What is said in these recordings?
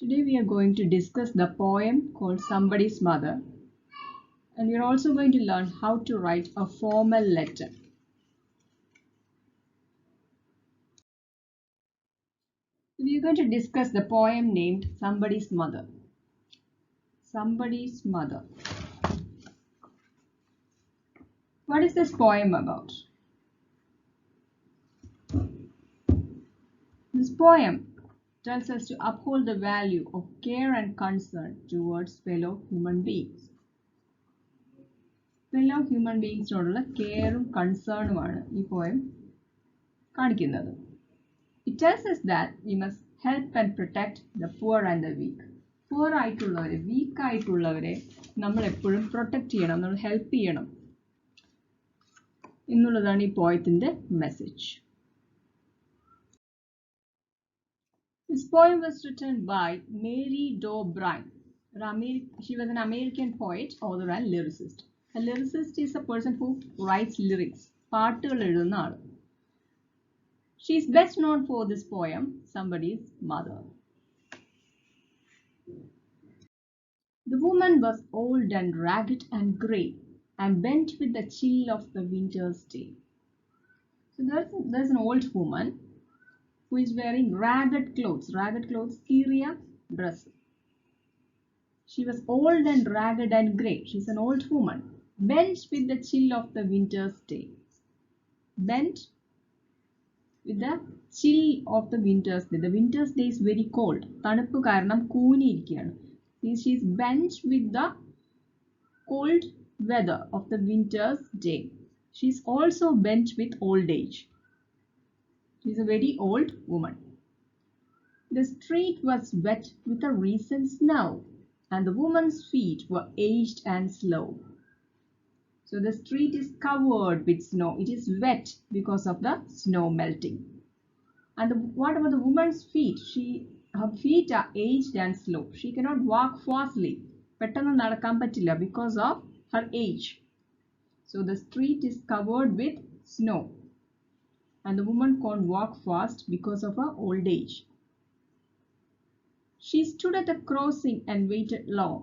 Today we are going to discuss the poem called Somebody's Mother, and we are also going to learn how to write a formal letter. We are going to discuss the poem named Somebody's Mother. Somebody's Mother. What is this poem about? This poem tells us to uphold the value of care and concern towards fellow human beings. Fellow human beings-നോടുള്ള കെയറും കൺസേണുമാണ് ഈ poem കാണിക്കുന്നത്. It tells us that we must help and protect the poor and the weak. Poor ആയിട്ടുള്ളവരെ, weak ആയിട്ടുള്ളവരെ നമ്മൾ എപ്പോഴും protect ചെയ്യണം, നമ്മൾ help ചെയ്യണം എന്നുള്ളതാണ് ഈ പോയത്തിന്റെ message. This poem was written by Mary D'O'Brien. She was an American poet, author and lyricist. A lyricist is a person who writes lyrics. പാട്ടുകൾ എഴുതുന്ന ആൾ. She is best known for this poem, Somebody's Mother. The woman was old and ragged and grey and bent with the chill of the winter's day. So there's an old woman who is wearing ragged clothes, kiriya dress. She was old and ragged and grey. She's an old woman, bent with the chill of the winter's day. Bent with the chill of the winter's day. The winter's day is very cold. തണുപ്പ് കാരണം കൂനിയിരിക്കുകയാണ്. She's bent with the cold weather of the winter's day. She's also bent with old age. She's a very old woman. The street was wet with a recent snow, and the woman's feet were aged and slow. So the street is covered with snow. It is wet because of the snow melting. And what about the woman's feet? Her feet are aged and slow. She cannot walk fastly. പെട്ടെന്ന് നടക്കാൻ പറ്റില്ല because of her age. So the street is covered with snow. And the woman can't walk fast because of her old age. She stood at the crossing and waited long,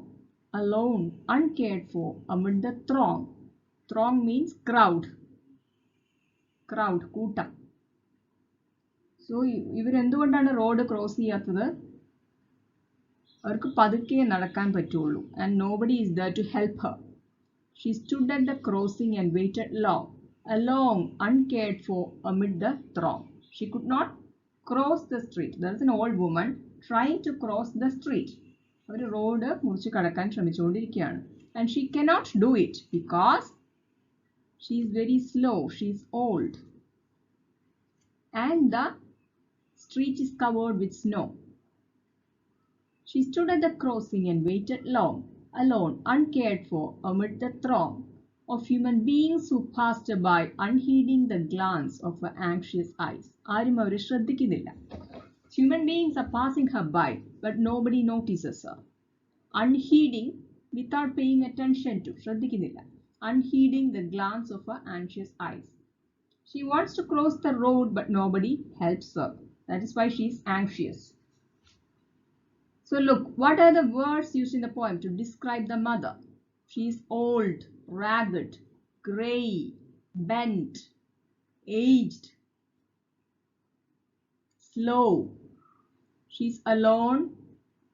alone, uncared for, amid the throng. Throng means crowd. Crowd, കൂട്ടം. So, ഇവരെന്തുകൊണ്ടാണ് road cross ചെയ്യാത്തത്? അവർക്ക് പതുക്കെ നടക്കാൻ പറ്റുള്ളൂ. And nobody is there to help her. She stood at the crossing and waited long, alone, uncared for, amid the throng. She could not cross the street. There is an old woman trying to cross the street. അവർ road മുറിച്ച് കടക്കാൻ ശ്രമിച്ചുകൊണ്ടിരിക്കുകയാണ്. And she cannot do it because she is very slow. She is old. And the street is covered with snow. She stood at the crossing and waited long, alone, uncared for, amid the throng of human beings who passed by, unheeding the glance of her anxious eyes. ആരും അവരെ ശ്രദ്ധിക്കുന്നില്ല. Human beings are passing her by, but nobody notices her. Unheeding, without paying attention to, ശ്രദ്ധിക്കുന്നില്ല. Unheeding the glance of her anxious eyes. She wants to cross the road, but nobody helps her. That is why she is anxious. So look, what are the words used in the poem to describe the mother? She is old, ragged, grey, bent, aged, slow. She's alone,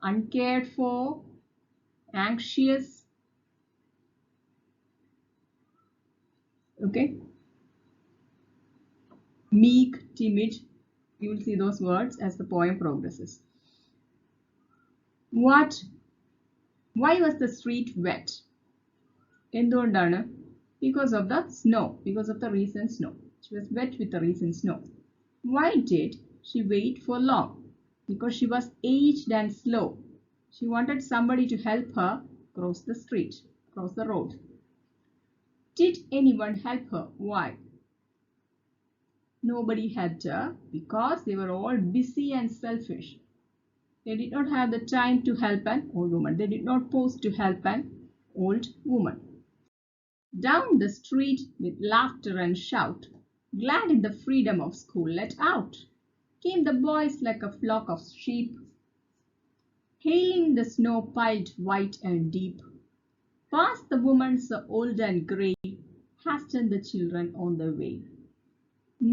uncared for, anxious. Okay? Meek, timid. You will see those words as the poem progresses. Why was the street wet? എന്തുകൊണ്ടാണ്? Because of the snow, because of the recent snow. She was wet with the recent snow. Why did she wait for long? Because she was aged and slow. She wanted somebody to help her cross the street, cross the road. Did anyone help her? Why? Nobody helped her because they were all busy and selfish. They did not have the time to help an old woman. They did not pause to help an old woman. Down the street with laughter and shout, glad in the freedom of school let out, came the boys like a flock of sheep, Hailing the snow piled white and deep, past the woman so old and grey, hastened the children on their way.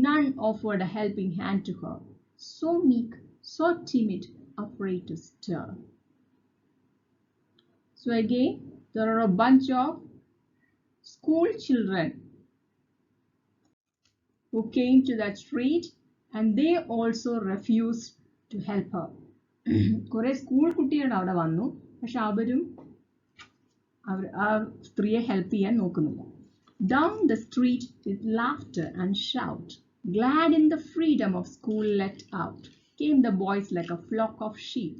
None offered a helping hand to her, so meek, so timid, afraid to stir. So again, there are a bunch of school children who came to that street and they also refused to help her. കുറെ school കുട്ടികൾ അവിടെ വന്നു, പക്ഷെ അവരും ആ സ്ത്രീയെ help ചെയ്യാൻ നോക്കുന്നില്ല. Down the street with laughter and shout, glad in the freedom of school let out, came the boys like a flock of sheep.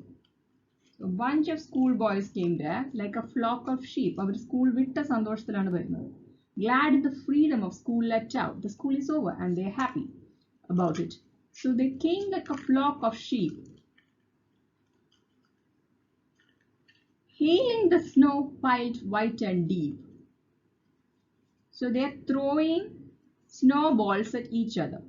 So a bunch of school boys came there like a flock of sheep. അവർ school വിട്ട സന്തോഷത്തിലാണ് വരുന്നത്. Glad in the freedom of school let out. The school is over and they're happy about it. So they came like a flock of sheep, hailing the snow piled white and deep. So they're throwing snowballs at each other.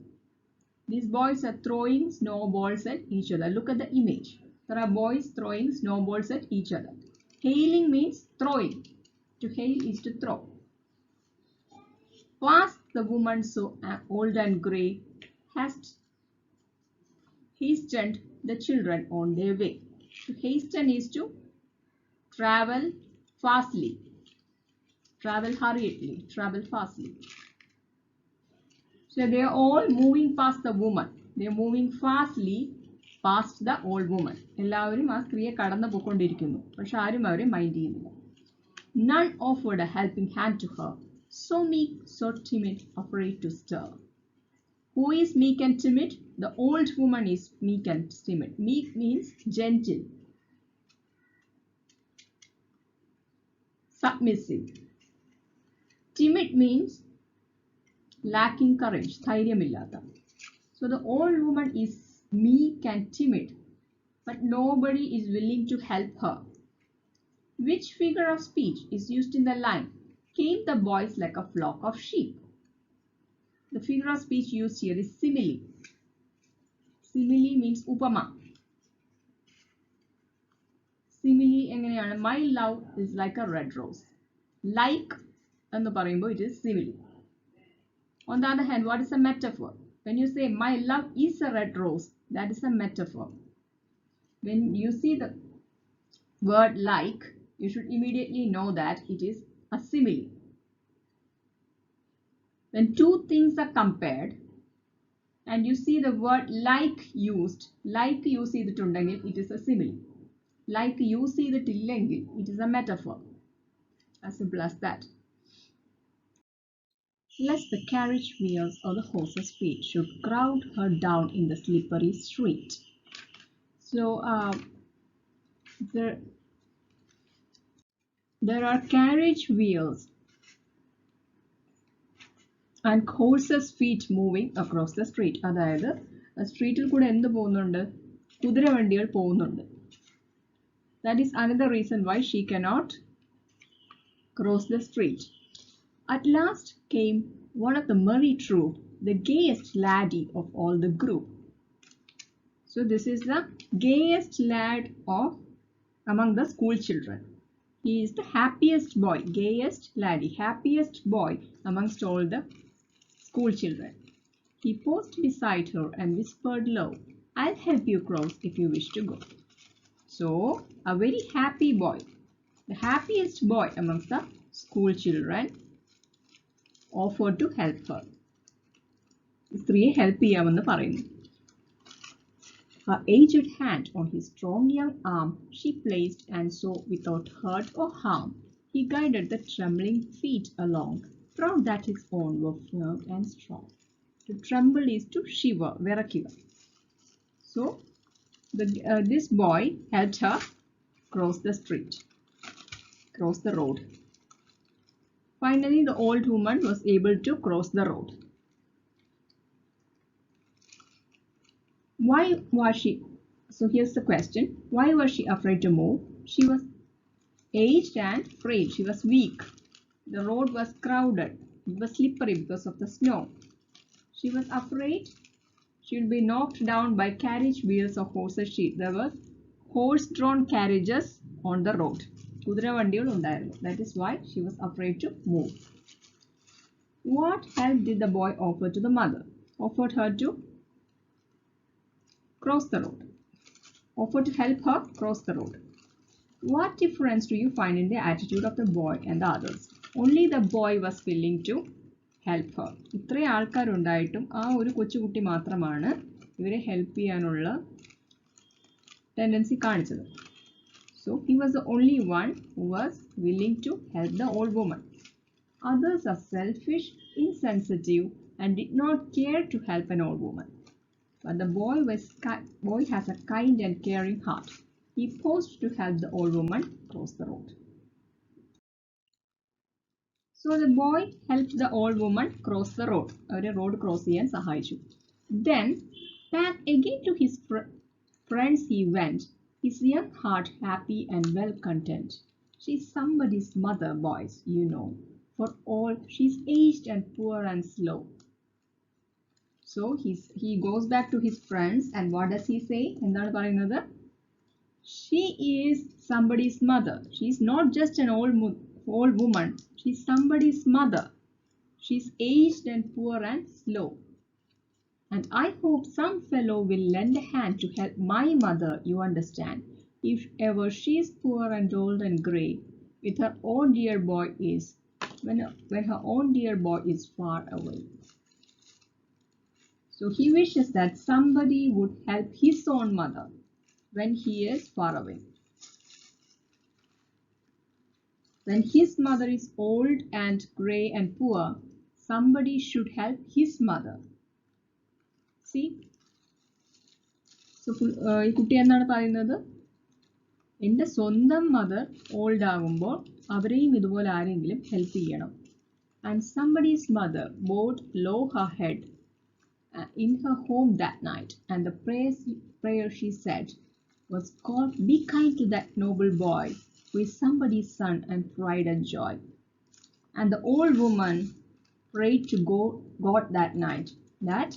These boys are throwing snowballs at each other. Look at the image. There are boys throwing snowballs at each other. Hailing means throwing. To hail is to throw. Past the woman so old and grey hastened the children on their way. To hasten is to travel fastly, travel hurriedly, travel fastly. So they are all moving past the woman. They are moving fastly past the old woman. എല്ലാവരും ആ സ്ത്രീയെ കടന്നു പോയിക്കൊണ്ടിരിക്കുന്നു, പക്ഷെ ആരും അവരെ mind ചെയ്യുന്നില്ല. None offered a helping hand to her, so meek, so timid, afraid to stir. Who is meek and timid? The old woman is meek and timid. Meek means gentle, submissive. Timid means lacking courage, ധൈര്യമില്ലാത്ത. So the old woman is meek and timid, but nobody is willing to help her. Which figure of speech is used in the line? Came the boys like a flock of sheep. The figure of speech used here is simile. Simile means upama. Simile എങ്ങനെയാണ്? My love is like a red rose. Like എന്ന് പറയുമ്പോൾ it is simile. On the other hand, what is a metaphor? When you say my love is a red rose, that is a metaphor. When you see the word like, you should immediately know that it is a simile. When two things are compared and you see the word like used, like use ചെയ്തിട്ടുണ്ടെങ്കിൽ it is a simile. Like use ചെയ്തിട്ടില്ലെങ്കിൽ it is a metaphor. As simple as that. Lest the carriage wheels or the horse's feet should crowd her down in the slippery street. So there are carriage wheels and horses' feet moving across the street. അതായത് സ്ട്രീറ്റിൽ കൂടെ എന്ത് പോകുന്നുണ്ട്? കുതിരവണ്ടികൾ പോകുന്നുണ്ട്. That is another reason why she cannot cross the street. At last came one of the merry troop, the gayest laddie of all the group. So this is the gayest lad among the school children. He is the happiest boy, gayest laddie, happiest boy amongst all the school children. He paused beside her and whispered low, I'll help you cross if you wish to go. So a very happy boy, the happiest boy amongst the school children, offered to help her. സ്ത്രീയെ help ചെയ്യാമെന്ന് പറയുന്നു. Her aged hand on his strong young arm she placed, and so without hurt or harm he guided the trembling feet along, proud that his own were firm and strong. To tremble is to shiver, വിറയ്ക്കുക. So this boy helped her cross the street, cross the road. Finally, the old woman was able to cross the road. Why was she? So here's the question. Why was she afraid to move? She was aged and frail. She was weak. The road was crowded. It was slippery because of the snow. She was afraid she would be knocked down by carriage wheels or horses' feet. There were horse-drawn carriages on the road. കുതിരവണ്ടികൾ ഉണ്ടായിരുന്നു. That is why she was afraid to move. What help did the boy offer to the mother? Offered her to cross the road. Offered to help her cross the road. What difference do you find in the attitude of the boy and the others? Only the boy was willing to help her. ഇത്രയും ആൾക്കാരുണ്ടായിട്ടും ആ ഒരു കൊച്ചുകുട്ടി മാത്രമാണ് ഇവരെ help ചെയ്യാനുള്ള tendency കാണിച്ചത്. So he was the only one who was willing to help the old woman. Others are selfish, insensitive, and did not care to help an old woman. But the boy has a kind and caring heart. He paused to help the old woman cross the road. So the boy helped the old woman cross the road. അവരെ road cross ചെയ്യാൻ സഹായിച്ചു. Then back again to his friends he went, his young heart happy and well content. She's somebody's mother, boys, you know. For all, she's aged and poor and slow. So he goes back to his friends and what does he say? എന്താണ് പറയുന്നത്? She is somebody's mother. She's not just an old woman. She's somebody's mother. She's aged and poor and slow. And I hope some fellow will lend a hand to help my mother, you understand, if ever she is poor and old and grey, with her own dear boy is, when her own dear boy is far away. So he wishes that somebody would help his own mother when he is far away. When his mother is old and grey and poor, somebody should help his mother. See? So, ഈ കുട്ടി എന്താണ് പറയുന്നത്? എൻ്റെ സ്വന്തം mother old ആകുമ്പോൾ അവരെയും ഇതുപോലെ ആരെങ്കിലും ഹെൽപ്പ് ചെയ്യണം. And somebody's mother bowed low her head in her home that night, and the prayer she said was, God, be kind to that noble boy who is somebody's son and pride and joy. And the old woman prayed to God that night that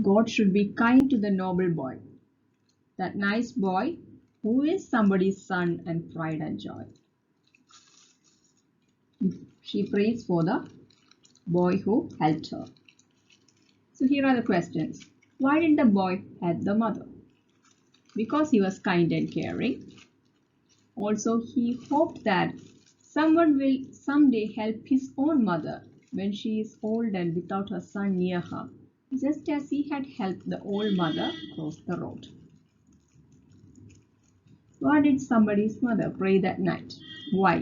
God should be kind to the noble boy, that nice boy who is somebody's son and pride and joy. She prays for the boy who helped her. So here are the questions. Why did the boy help the mother? Because he was kind and caring. Also, he hoped that someone will someday help his own mother when she is old and without her son near her, just as he had helped the old mother cross the road. Why did somebody's mother pray that night? Why?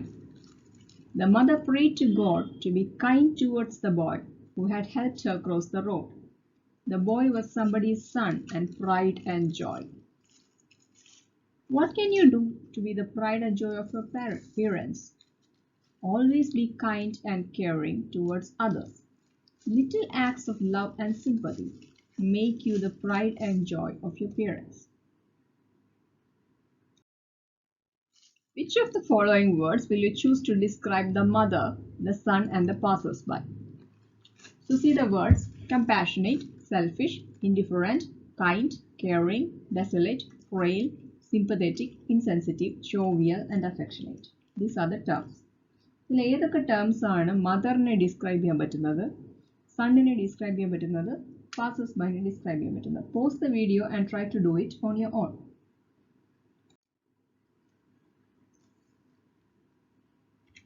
The mother prayed to God to be kind towards the boy who had helped her cross the road. The boy was somebody's son and pride and joy. What can you do to be the pride and joy of your parents? Always be kind and caring towards others. Little acts of love and sympathy make you the pride and joy of your parents. Which of the following words will you choose to describe the mother, the son, and the passers-by? So see the words: compassionate, selfish, indifferent, kind, caring, desolate, frail, sympathetic, insensitive, jovial, and affectionate. These are the terms. ഇതിൽ ഏതൊക്കെ terms ആണ് മദറിനെ describe ചെയ്യാൻ പറ്റുന്നത്, സണ്ണിനെ describe ചെയ്യാൻ പറ്റുന്നത്, passers ബൈനെ describe ചെയ്യാൻ പറ്റുന്നത്? Pause the video and try to do it on your own.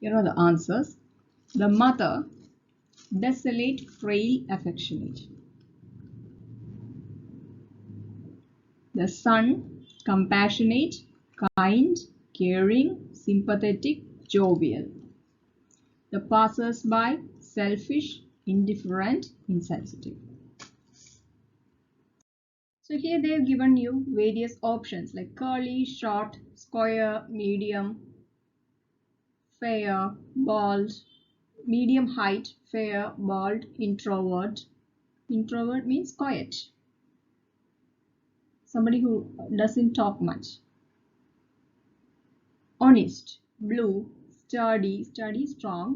Here are the answers. The mother, desolate, frail, affectionate. The son, compassionate, kind, caring, sympathetic, jovial. The passers-by, selfish, indifferent, insensitive. So here they have given you various options like curly, short, square, medium, fair, bald, medium height, fair, bald, introvert. Introvert means quiet. Somebody who doesn't talk much. Honest, blue, sturdy, strong.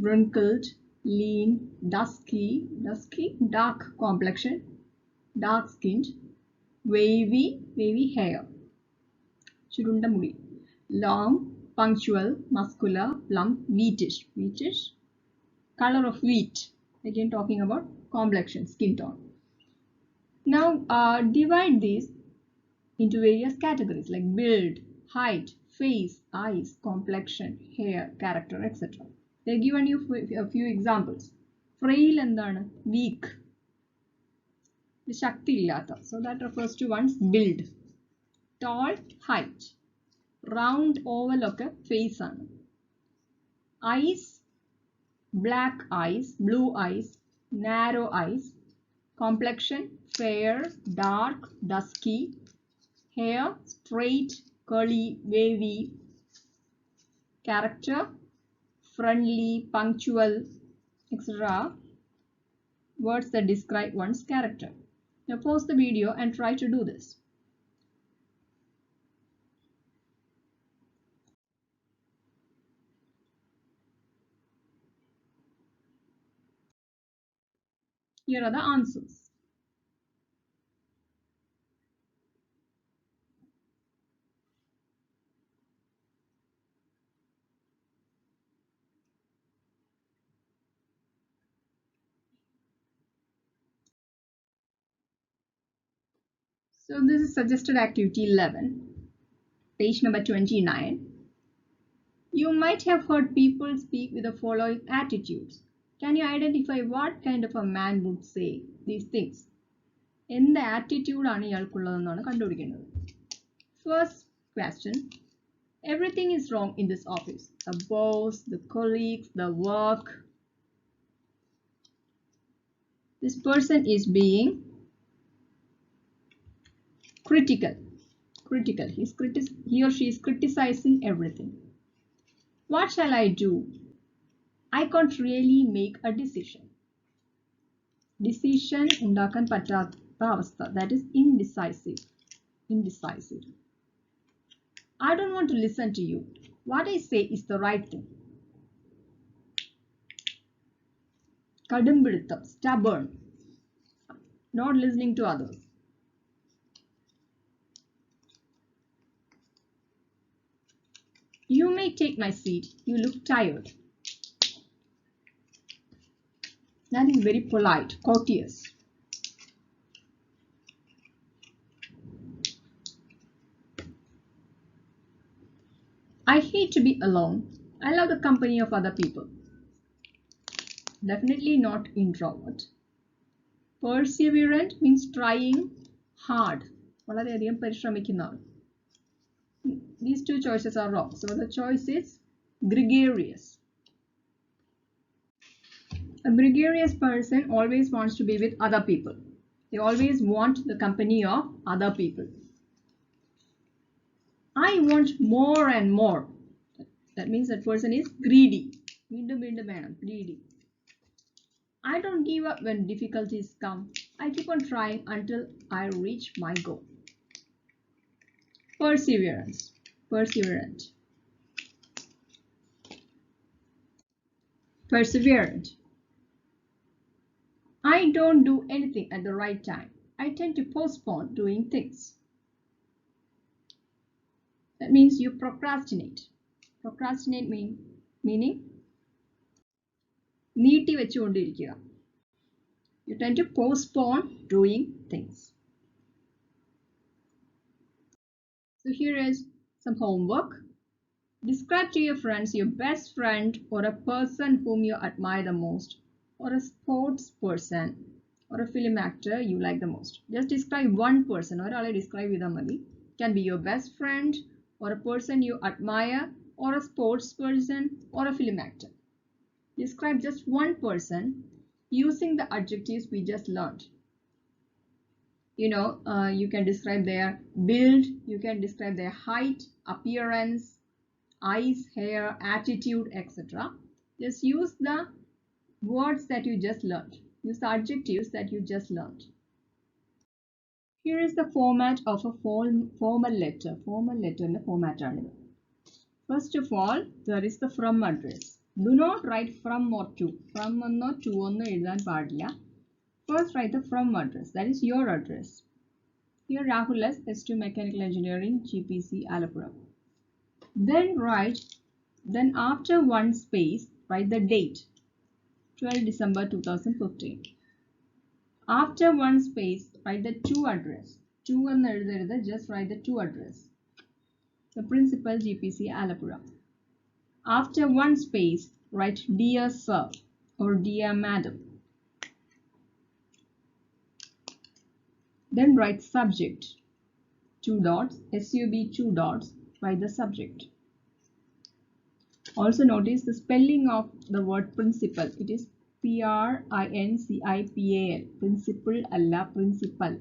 Wrinkled, lean, dusky, dark complexion, dark skinned, wavy hair, ചുരുണ്ട മുടി, long, punctual, muscular, plump, wheatish, color of wheat, again talking about complexion, skin tone. Now divide these into various categories like build, height, face, eyes, complexion, hair, character, etc. They've given you a few examples. Frail എന്താണ്? Weak. ശക്തിയില്ലാത്ത. So that refers to one's build. Tall, height. Round, oval ഒക്കെ face ആണ്. Eyes, black eyes, blue eyes, narrow eyes. Complexion, fair, dark, dusky. Hair, straight, curly, wavy. Character, friendly, punctual, etc. Words that describe one's character. Now pause the video and try to do this. Here are the answers. So this is suggested activity 11, page number 29. You might have heard people speak with the following attitudes. Can you identify what kind of a man would say these things? എന്ത് ആറ്റിറ്റ്യൂഡാണ് ഇയാൾക്കുള്ളതെന്നാണ് കണ്ടുപിടിക്കേണ്ടത്. First question. Everything is wrong in this office. The boss, the colleagues, the work. This person is being critical. He or she is criticizing everything. What shall I do? I can't really make a decision. Decision ഉണ്ടാക്കാൻ പറ്റാത്ത അവസ്ഥ. That is indecisive. I don't want to listen to you. What I say is the right thing. കടുംപിടുത്തം, stubborn, not listening to others. You may take my seat. You look tired. That is very polite, courteous. I hate to be alone. I love the company of other people. Definitely not introvert. Perseverant means trying hard. വളരെയധികം പരിശ്രമിക്കുന്നതാണ്. These two choices are wrong. So the choice is gregarious. A gregarious person always wants to be with other people. They always want the company of other people. I want more and more. That means that person is greedy. Greedy. I don't give up when difficulties come. I keep on trying until I reach my goal. Perseverant. I don't do anything at the right time. I tend to postpone doing things. That means you procrastinate. Procrastinate meaning നീട്ടി വെച്ചുകൊണ്ടിരിക്കുക. You tend to postpone doing things. So here is some homework. Describe to your friends your best friend or a person whom you admire the most, or a sports person or a film actor you like the most. Just describe one person. ഒരാളെ describe ചെയ്താൽ മതി. Can be your best friend or a person you admire or a sports person or a film actor. Describe just one person using the adjectives we just learned. You can describe their build, you can describe their height, appearance, eyes, hair, attitude, etc. Just use the words that you just learned. Use the adjectives that you just learned. Here is the format of a formal letter. Formal letter in the format. First of all, there is the from address. Do not write from or to. From എന്നോ to എന്നോ എഴുതാൻ പാടില്ല. First write the from address. That is your address. Here Rahul S. S2 Mechanical Engineering, GPC, Alappuzha. Then after one space, write the date. 12 December 2015. After one space, write the to address. To എന്ന് എഴുതരുത്, just write the to address. The principal, GPC, Alappuzha. After one space, write dear sir or dear madam. Then write subject. 2 dots, SUB 2 dots, write the subject. Also notice the spelling of the word principal. It is Principal. Principal alla principal.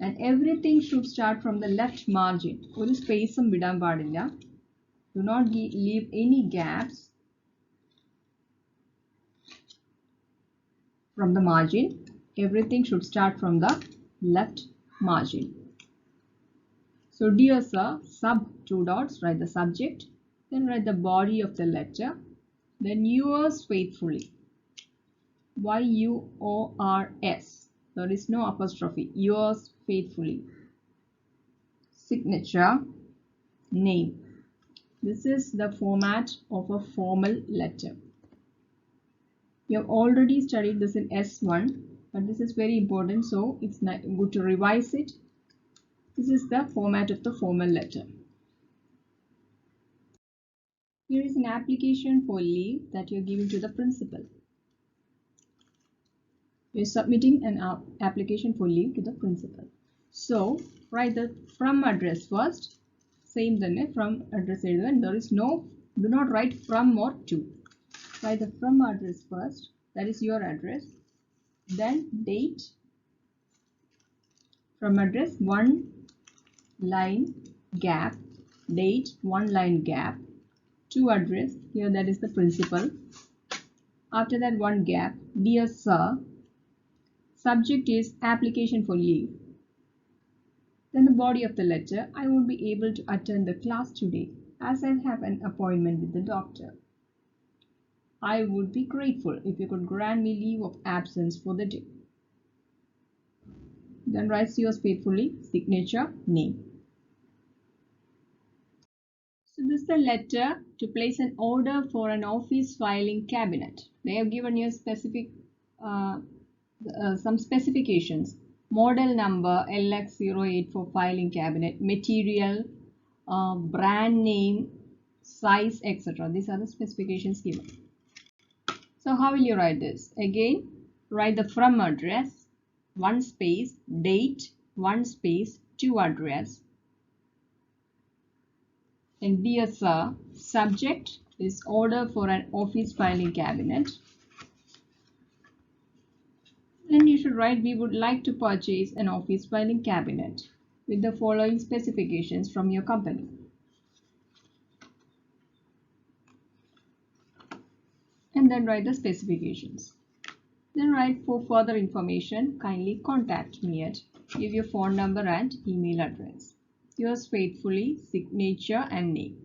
And everything should start from the left margin. ഒരു സ്പേസും വിടാൻ പാടില്ല. Do not leave any gaps from the margin. Everything should start from the left margin. So dear sir, sub 2 dots, write the subject. Then write the body of the letter. Then yours faithfully. YUORS. There is no apostrophe. Yours faithfully. Signature. Name. This is the format of a formal letter. You have already studied this in S1, but this is very important, so it's good to revise it. This is the format of the formal letter. Here is an application for leave that you are giving to the principal. You are submitting an application for leave to the principal. So write the from address first. Same then from address and there is no, do not write from or to. Write the from address first. That is your address. Then date. From address 1 line gap. Date 1 line gap. To address, here that is the principal. After that 1 gap, dear sir. Subject is application for leave. Then the body of the letter, I won't be able to attend the class today as I have an appointment with the doctor. I would be grateful if you could grant me leave of absence for the day. Then write yours faithfully, signature, name. So this is the letter to place an order for an office filing cabinet. They have given you some specifications. Model number LX08 for filing cabinet, material, brand name, size, etc. These are the specifications given. So how will you write this? Again, write the from address, 1 space, date, 1 space, to address. And dear sir, subject is order for an office filing cabinet. Then you should write, we would like to purchase an office filing cabinet with the following specifications from your company. And then write the specifications. Then write, for further information, kindly contact me at, give your phone number and email address. Yours faithfully, signature and name.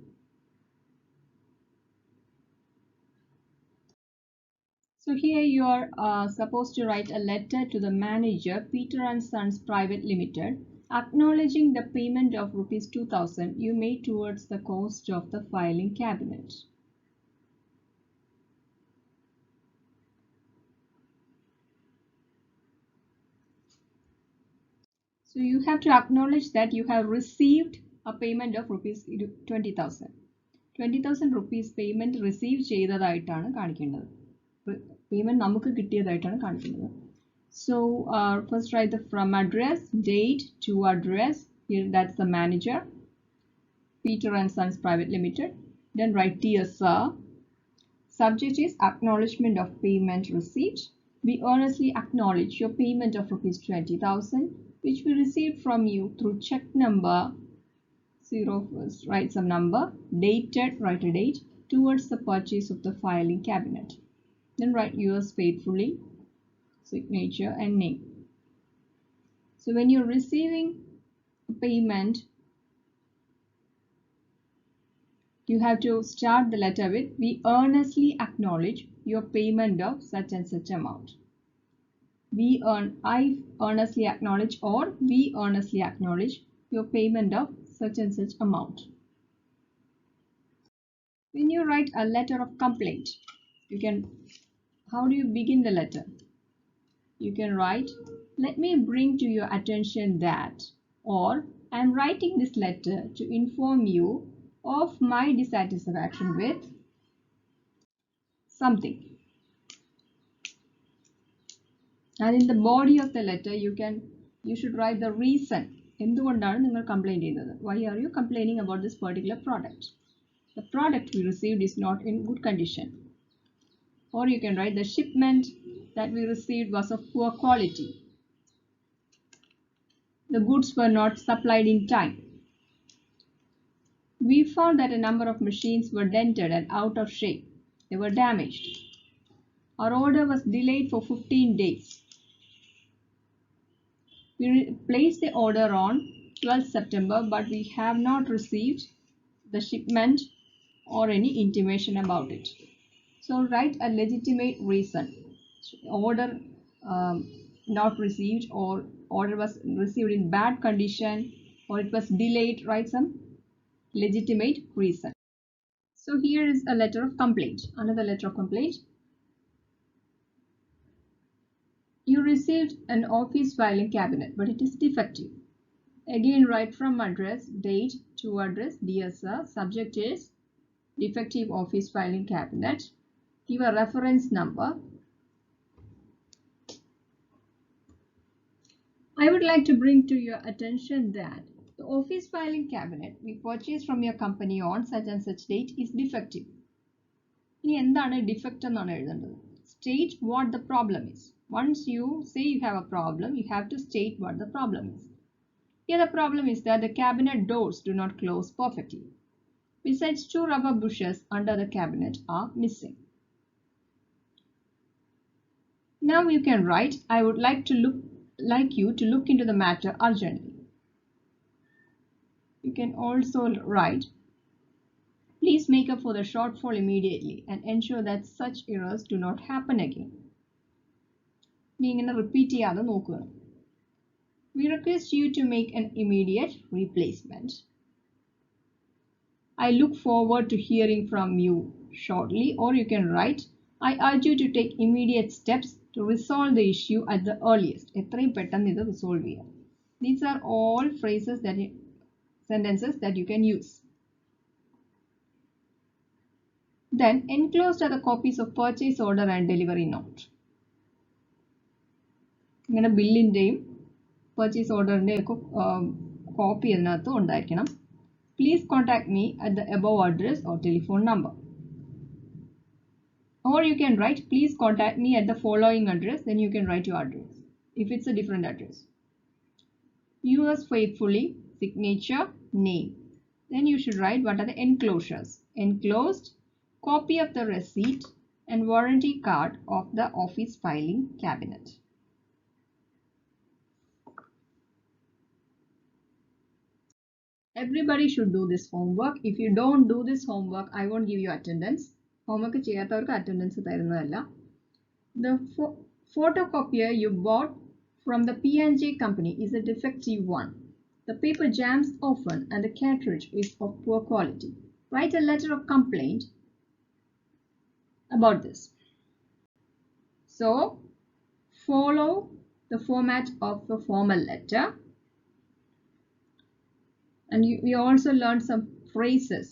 So here you are supposed to write a letter to the manager, Peter and Sons Private Limited, acknowledging the payment of rupees 2000 you made towards the cost of the filing cabinet. So you have to acknowledge that you have received a payment of rupees 20,000. 20,000 rupees payment receive ചെയ്തതായിട്ടാണ് കാണിക്കേണ്ടത്. Payment നമുക്ക് കിട്ടിയതായിട്ടാണ് കാണിക്കുന്നത്. So first write the from address, date, to address. Here that's the manager, Peter and Sons Private Limited. Then write dear sir. Subject is acknowledgement of payment received. We earnestly acknowledge your payment of rupees 20,000 which we received from you through check number 0, first write some number, dated, write a date, towards the purchase of the filing cabinet. Then write yours faithfully, signature and name. So when you're receiving a payment You have to start the letter with, we earnestly acknowledge your payment of such and such amount. I earnestly acknowledge, or we earnestly acknowledge your payment of such and such amount. When you write a letter of complaint, how do you begin the letter? You can write, let me bring to your attention that, or I am writing this letter to inform you of my dissatisfaction with something. And in the body of the letter, you should write the reason. എന്തുകൊണ്ടാണ് നിങ്ങൾ complaint ചെയ്യുന്നത്? Why are you complaining about this particular product? The product we received is not in good condition. Or you can write, the shipment that we received was of poor quality. The goods were not supplied in time. We found that a number of machines were dented and out of shape. They were damaged. Our order was delayed for 15 days. We placed the order on 12th September, but we have not received the shipment or any intimation about it. So write a legitimate reason. Order not received, or order was received in bad condition, or it was delayed. Write some legitimate reason. So here is a letter of complaint. Another letter of complaint. You received an office filing cabinet, but it is defective. Again, write from address, date to address, dear sir. Subject is defective office filing cabinet. Give a reference number. I would like to bring to your attention that the office filing cabinet we purchased from your company on such and such date is defective. ഇനി എന്താണ് defect എന്നാണ് എഴുതേണ്ടത്. State what the problem is. Once you say you have a problem, you have to state what the problem is. Here the problem is that the cabinet doors do not close perfectly. Besides, 2 rubber bushes under the cabinet are missing. Now you can write, I would like you to look into the matter urgently. You can also write, please make up for the shortfall immediately and ensure that such errors do not happen again. Repeat. We request you to make an immediate replacement. I look forward to hearing from you shortly, or you can write, I urge you to take immediate steps to resolve the issue at the earliest. These are all sentences that you can use. Then enclosed are the copies of purchase order and delivery note. ബില്ലിൻ്റെയും purchase ഓർഡറിൻ്റെയും copy അതിനകത്ത് ഉണ്ടായിരിക്കണം. Please contact me at the above address or telephone number. Or you can write, please contact me at the following address. Then you can write your address if it's a different address. Yours faithfully, signature, name. Then you should write what are the enclosures. Enclosed, copy of the receipt and warranty card of the office filing cabinet. Everybody should do this homework. If you don't do this homework, I won't give you attendance. Homework cheyathavaർക്ക് attendance തരുന്നതല്ല. The photocopier you bought from the P&J company is a defective one. The paper jams often and the cartridge is of poor quality. Write a letter of complaint about this. So follow the format of a formal letter. And we also learned some phrases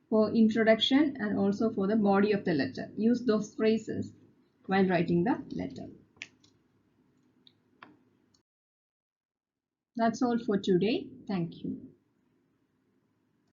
for introduction and also for the body of the letter. Use those phrases while writing the letter. That's all for today. Thank you.